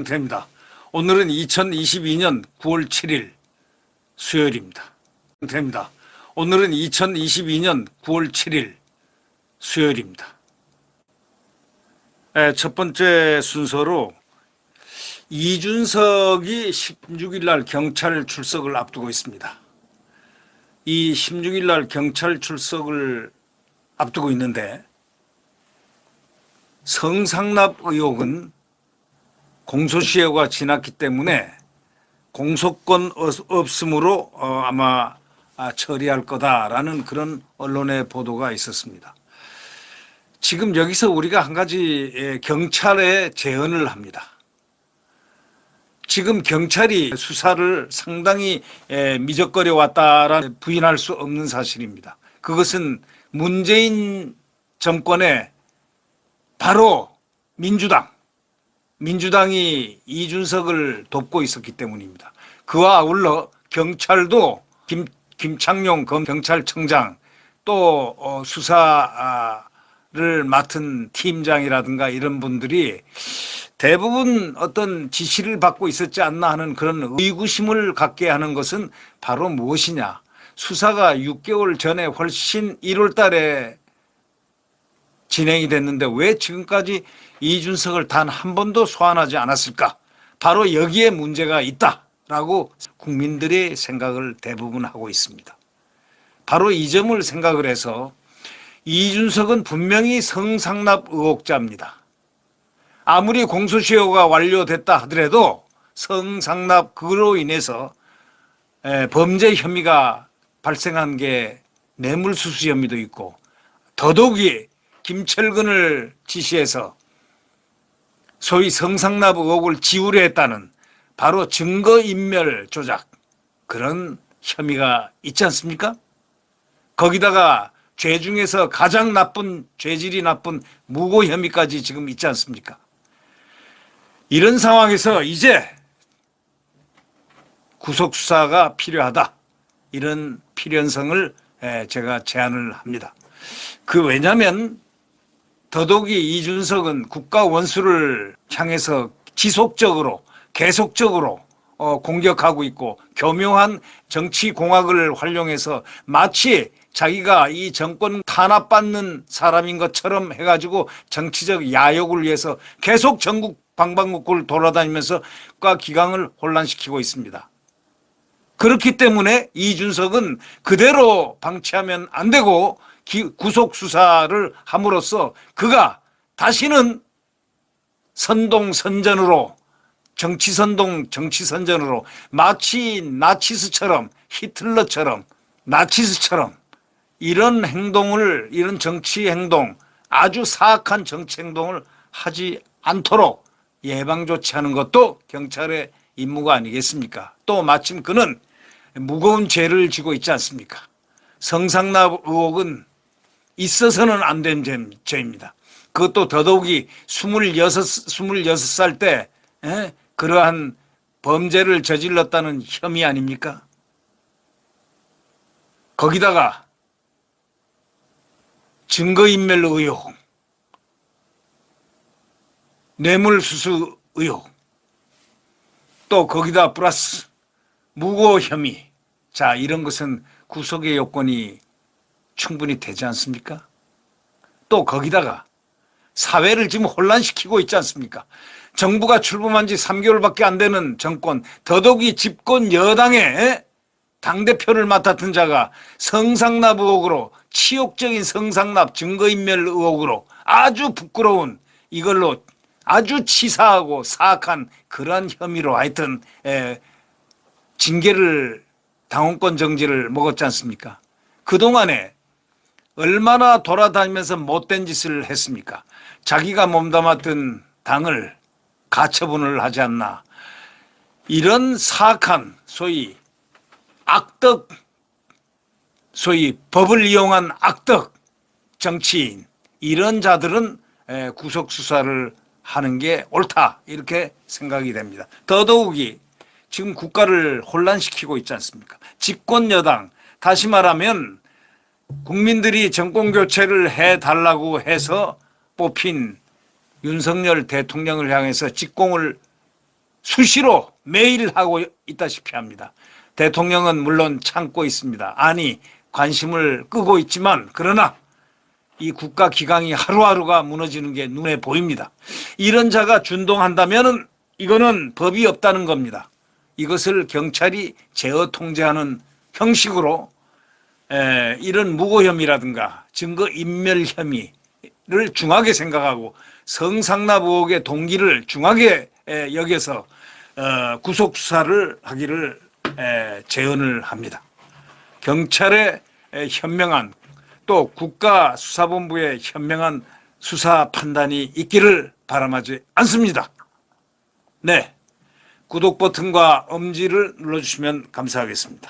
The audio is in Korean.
됩니다. 오늘은 2022년 9월 7일 수요일입니다. 됩니다. 오늘은 2022년 9월 7일 수요일입니다. 첫 번째 순서로 이준석이 16일 날 경찰 출석을 앞두고 있습니다. 이 16일 날 경찰 출석을 앞두고 있는데 성상납 의혹은 공소시효가 지났기 때문에 공소권 없음으로 아마 처리할 거다라는 그런 언론의 보도가 있었습니다. 지금 여기서 우리가 한 가지 경찰에 제언을 합니다. 지금 경찰이 수사를 상당히 미적거려 왔다라는 부인할 수 없는 사실입니다. 그것은 문재인 정권의 바로 민주당이 이준석을 돕고 있었기 때문입니다. 그와 아울러 경찰도 김창룡 경찰청장 또 수사를 맡은 팀장이라든가 이런 분들이 대부분 어떤 지시를 받고 있었지 않나 하는 그런 의구심을 갖게 하는 것은 바로 무엇이냐. 수사가 6개월 전에 훨씬 1월 달에 진행이 됐는데 왜 지금까지 이준석을 단 한 번도 소환하지 않았을까? 바로 여기에 문제가 있다라고 국민들의 생각을 대부분 하고 있습니다. 바로 이 점을 생각을 해서 이준석은 분명히 성상납 의혹자입니다. 아무리 공소시효가 완료됐다 하더라도 성상납 그로 인해서 범죄 혐의가 발생한 게 뇌물수수 혐의도 있고 더더욱이 김철근을 지시해서 소위 성상납 의혹을 지우려 했다는 바로 증거인멸 조작 그런 혐의가 있지 않습니까? 거기다가 죄 중에서 가장 나쁜 죄질이 나쁜 무고 혐의까지 지금 있지 않습니까? 이런 상황에서 이제 구속수사가 필요하다 이런 필연성을 제가 제안을 합니다. 왜냐하면 더더욱이 이준석은 국가 원수를 향해서 지속적으로 계속적으로 공격하고 있고 교묘한 정치공학을 활용해서 마치 자기가 이 정권 탄압받는 사람인 것처럼 해가지고 정치적 야욕을 위해서 계속 전국 방방곡곡을 돌아다니면서 국가 기강을 혼란시키고 있습니다. 그렇기 때문에 이준석은 그대로 방치하면 안 되고 구속수사를 함으로써 그가 다시는 선동선전으로 정치선전으로 마치 나치스처럼 히틀러처럼 나치스처럼 이런 행동을 이런 정치 행동 아주 사악한 정치 행동을 하지 않도록 예방 조치하는 것도 경찰의 임무가 아니겠습니까? 또 마침 그는 무거운 죄를 지고 있지 않습니까? 성상납 의혹은 있어서는 안 된 죄입니다. 그것도 더더욱이 26살 때 그러한 범죄를 저질렀다는 혐의 아닙니까? 거기다가 증거인멸 의혹, 뇌물수수 의혹, 또 거기다 플러스 무고 혐의. 자, 이런 것은 구속의 요건이 충분히 되지 않습니까? 또 거기다가 사회를 지금 혼란시키고 있지 않습니까? 정부가 출범한 지 3개월밖에 안 되는 정권, 더더욱이 집권 여당의 당대표를 맡았던 자가 성상납 의혹으로 치욕적인 성상납 증거인멸 의혹으로 아주 부끄러운 이걸로 아주 치사하고 사악한 그러한 혐의로 하여튼 징계를 당원권 정지를 먹었지 않습니까? 그동안에 얼마나 돌아다니면서 못된 짓을 했습니까? 자기가 몸담았던 당을 가처분을 하지 않나. 이런 사악한 소위 악덕, 소위 법을 이용한 악덕 정치인 이런 자들은 구속수사를 하는 게 옳다 이렇게 생각이 됩니다. 더더욱이 지금 국가를 혼란시키고 있지 않습니까? 집권 여당, 다시 말하면 국민들이 정권 교체를 해달라고 해서 뽑힌 윤석열 대통령을 향해서 직공을 수시로 매일 하고 있다시피 합니다. 대통령은 물론 참고 있습니다. 아니, 관심을 끄고 있지만 그러나 이 국가 기강이 하루하루가 무너지는 게 눈에 보입니다. 이런 자가 준동한다면 이거는 법이 없다는 겁니다. 이것을 경찰이 제어 통제하는 형식으로 이런 무고 혐의라든가 증거 인멸 혐의를 중하게 생각하고 성상납 의혹의 동기를 중하게 여겨서 구속 수사를 하기를 제언을 합니다. 경찰의 현명한 또 국가수사본부의 현명한 수사 판단이 있기를 바람하지 않습니다. 네, 구독 버튼과 엄지를 눌러주시면 감사하겠습니다.